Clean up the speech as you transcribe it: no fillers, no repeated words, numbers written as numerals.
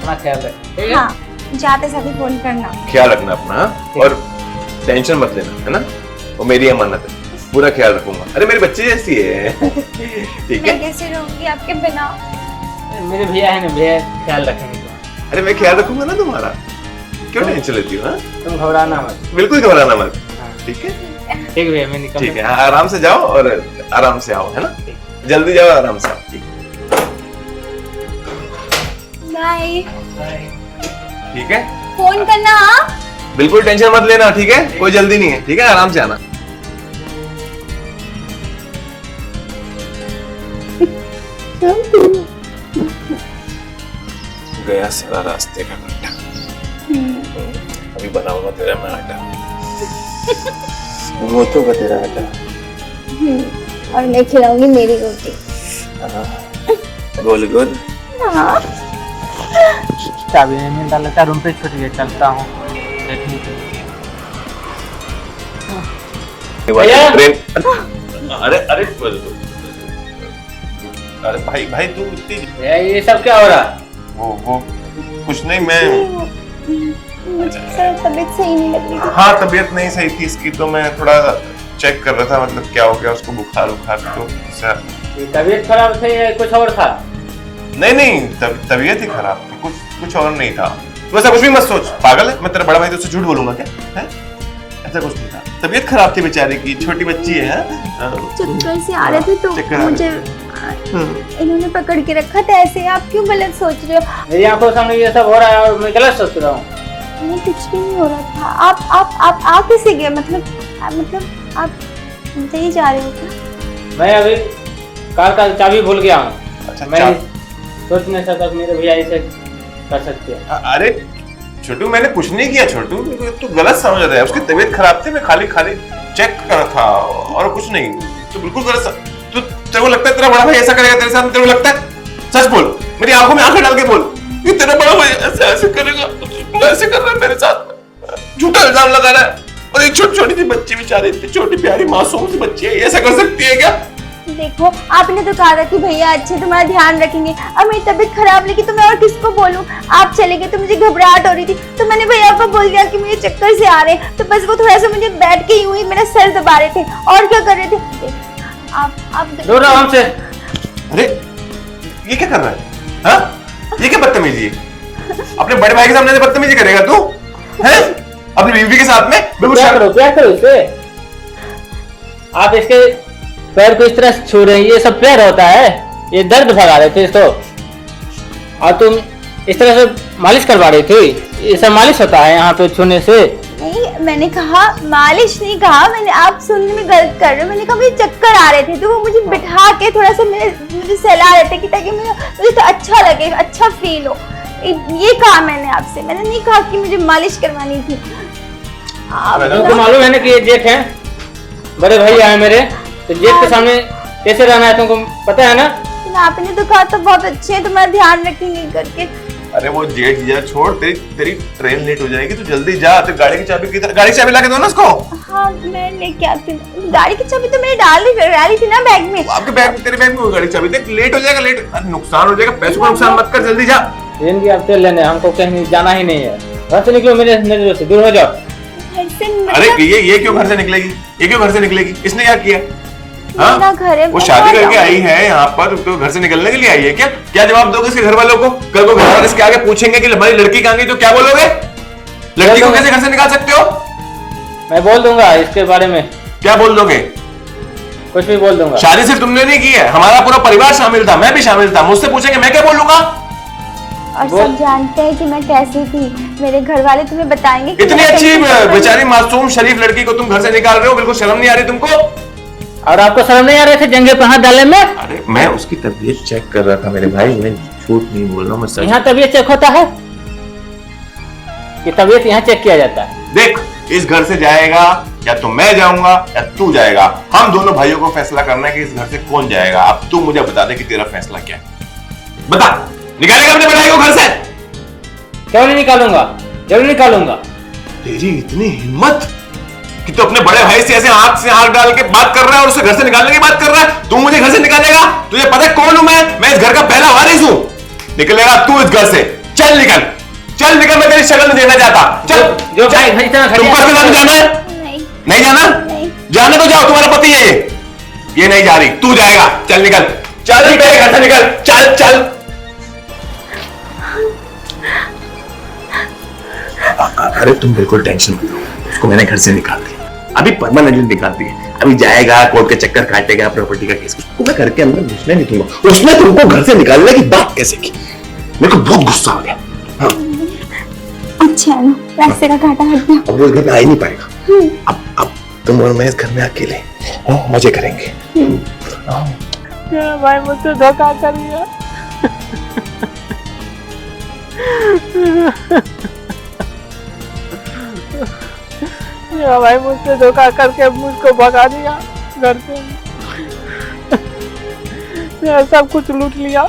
अपना ख्याल रख, ठीक है? हाँ, जाते सभी फोन करना। ख्याल रखना अपना, हाँ? और टेंशन मत लेना, है ना? वो मेरी अमानत है, पूरा ख्याल रखूंगा। अरे मेरी बच्ची जैसी है। ठीक है? मैं कैसे रहूंगी आपके बिना? मेरे भैया है ना, भैया ख्याल रखेंगे तुम्हारा। अरे मैं ख्याल रखूंगा ना तुम्हारा, क्यों टेंशन लेती हो? हाँ? तुम घबराना मत। बिल्कुल घबराना मत, हाँ। ठीक है? ठीक है भैया, मैं निकल ठीक है, आराम से जाओ और आराम से आओ, है ना? जल्दी जाओ, आराम से आओ, ठीक है? बाय। ठीक है? फोन करना। हाँ, बिल्कुल टेंशन मत लेना, ठीक है? कोई जल्दी नहीं है, ठीक है? आराम से आना। गया सारा रास्ते का गड्ढा। अभी बनाऊंगा तेरा मैं आटा। मोतूंगा तेरा आटा। और मैं खिलाऊंगी मेरी रोटी। गोल गोल। हाँ। चाबी नहीं डाल लेता, रूम पे छूट गया, चलता हूँ देखने के लिए। भैया! ट्रेन। अरे अरे अरे भाई भाई तू इतनी भैया ये सब क्या हो रहा? वो कुछ नहीं, मैं मुझे सर तबीयत सही नहीं लग रही थी। हाँ तबीयत नहीं सही थी इसकी, तो मैं थोड़ा चेक कर रहा था, मतलब क्या हो गया उसको, बुखार तो ऐसा। ये तबीयत खराब थी या कुछ और था? नहीं नहीं तबीयत ही खराब थी, कुछ और नहीं था। तू ऐसा कुछ भी मत सोच, पागल है? मैं तेरा बड़ा भाई तुझसे झूठ बोलूंगा क्या? है? ऐसा कुछ नहीं था, तबीयत खराब थी बेचारे की, छोटी बच्ची है। चक्कर से आ रहे थे तो चक्कर आ रहे मुझे इन्होंने पकड़ के रखा था ऐसे। आप क्यों गलत सोच रहे हो? मेरी आंखों सामने ये सब हो रहा है और मैं गलत सोच रहा हूँ। नहीं, कुछ भी नहीं हो रहा था। आप कैसे गए? मतलब आप नहीं जा रहे हो क्या? मैं अभी कार का चाबी भूल गया हूँ। अच्छा, मैं सोच नहीं सकता कि मेरे भैया ऐसे कर सकते हैं। अरे छोटू मैंने कुछ नहीं किया छोटू, तू गलत समझ रहा है। उसकी तबीयत खराब थी, मैं खाली चेक कर रहा था और कुछ नहीं। तू बिल्कुल गलत तू, तेरे को लगता है तेरा बड़ा भाई ऐसा करेगा तेरे साथ? तेरे को लगता है? सच बोल, मेरी आंखों में आंखें डाल के बोल कि तेरा बड़ा भाई ऐसे करेगा, ऐसे कर रहा है मेरे साथ, झूठा इल्जाम लगा रहा है। और एक छोटी सी बच्ची बेचारी, इतनी छोटी प्यारी मासूम सी बच्ची है, ऐसा कर सकती है क्या? देखो, आपने तो कहा था कि भैया अच्छे तुम्हारा ध्यान रखेंगे। अब मेरी तबीयत खराब लगी तो मैं और किसको बोलूं? आप चले गए तो मुझे घबराहट हो रही थी, तो मैंने भैया को बोल दिया कि मुझे चक्कर से आ रहे हैं। तो बस वो थोड़ा सा मुझे बैठ के यूं ही मेरा सर दबा रहे थे, और क्या कर रहे थे? आप दूर रहो हमसे। अरे ये क्या कर रहा है? हाँ? ये क्या बदतमीजी है? अपने बड़े भाई के सामने से बदतमीजी करेगा तू? हैं? अपनी बीवी के साथ में? बिल्कुल क्या करो इसे? आप इसके पैर को इस तरह से छू रहे हैं, ये सब पैर होता है? ये दर्द भगा रहे थे इसको, और तुम इस तरह से मालिश करवा रही थी? ये सब मालिश होता है यहाँ पे छूने से? नहीं, मैंने कहा मालिश नहीं कहा मैंने, आप सुनने में गलत कर रहे हो। मैंने कहा मुझे चक्कर आ रहे थे तो वो मुझे बिठा के थोड़ा सा मुझे सहला रहे थे कि ताकि मुझे तो अच्छा लगे, अच्छा फील हो। ये कहा मैंने आपसे, मैंने नहीं कहा कि मुझे मालिश करवानी थी। तुमको मालूम है ना कि ये जेठ है, बड़े भैया है मेरे, तो जेठ के सामने कैसे रहना है तुमको पता है ना? आपने तो कहा तो बहुत अच्छे है, तुम्हारा ध्यान रखेंगे करके। अरे वो जेठ जा छोड़, तेरी ट्रेन लेट हो जाएगी, तू जल्दी जा। तेरी गाड़ी की चाबी किधर? गाड़ी की चाबी ला के दो ना उसको। हाँ मैं लेके आती हूँ, गाड़ी की चाबी तो मैंने डाली थी ना बैग में। आपके बैग में, तेरे बैग में वो गाड़ी की चाबी। देख लेट हो जाएगा, नुकसान हो जाएगा, पैसों का नुकसान मत कर, जल्दी जा। ट्रेन की आप तेल लेने, हमको कहीं जाना ही नहीं है। घर से निकलो, मेरे नजरों से दूर हो जाओ। अरे ये क्यों घर से निकलेगी? ये क्यों घर से निकलेगी? इसने क्या किया? मेरा घर है, वो शादी करके आई है यहाँ पर, तो घर से निकलने के लिए आई है क्या? क्या जवाब दोगे इसके घर वालों को? कल को घर वाले इसके आगे पूछेंगे कि हमारी लड़की कहाँ गई, तो क्या बोलोगे? लड़की को कैसे घर से निकाल सकते हो? मैं बोल दूंगा इसके बारे में। क्या बोल दोगे? कुछ भी बोल दूंगा। शादी सिर्फ तुमने नहीं की है, हमारा पूरा परिवार शामिल था, मैं भी शामिल था। मुझसे पूछेंगे, मैं क्या बोलूंगा? और सब जानते हैं कि मैं कैसी थी। मेरे घर वाले तुम्हें बताएंगे कि इतनी अच्छी बेचारी मासूम शरीफ लड़की को तुम घर से निकाल रहे हो, बिल्कुल शर्म नहीं आ रही तुमको? और आपको शर्म नहीं आ रहे थे जंगे पे हाथ डालने में? अरे मैं उसकी तबीयत चेक कर रहा था मेरे भाई, मैं झूठ नहीं बोल रहा हूँ, मैं सच। यहाँ तबीयत चेक होता है? कि तबीयत यहाँ चेक किया जाता है? देख, इस घर से जाएगा या तो मैं जाऊंगा या तू जाएगा। हम दोनों भाइयों को फैसला करना है कि इस घर से कौन जाएगा। अब तू मुझे बता दे कि तेरा फैसला क्या है। बता, निकालेगा अपने बड़ाई को घर से? क्यों नहीं निकालूंगा, जरूर निकालूंगा। तेरी इतनी हिम्मत कि तू अपने बड़े भाई से ऐसे आंख से आंख डाल के बात कर रहा है और उसे घर से निकालने की बात कर रहा है? तू मुझे घर से निकालेगा? तुझे पता है कौन हूं मैं? मैं इस घर का पहला वारिस हूं। निकलेगा तू इस घर से, चल निकल, चल निकल, मैं तेरी शक्ल नहीं देखना चाहता। चल जो चल। भाई इतना खड़े तुमको अपने साथ जाना है? नहीं नहीं जाना? नहीं। जाने तो जाओ, तुम्हारा पति है ये नहीं जा रही, तू जाएगा। चल निकल, चल मेरे घर से निकल, चल चल। अरे तुम बिल्कुल टेंशन मत लो, उसको मैंने घर से निकाल दिया, अभी परमानेंटली निकाल दिया। अभी जाएगा, कोर्ट के चक्कर काटेगा, प्रॉपर्टी का केस, उसको मैं घर के अंदर घुसने नहीं दूंगा। उसने तुमको घर से निकालने की बात कैसे की? मेरे को बहुत गुस्सा हो गया। हाँ, अच्छा है ना, रास्ते का घाटा हट गया। अब वो इस घर में आ ही नहीं पाएगा। अब तुम और मैं इस घर में अकेले मजे करेंगे। मेरा भाई मुझसे धोखा कर दिया। मेरा भाई मुझसे धोखा करके मुझको भगा दिया घर से। मेरा सब कुछ लूट लिया।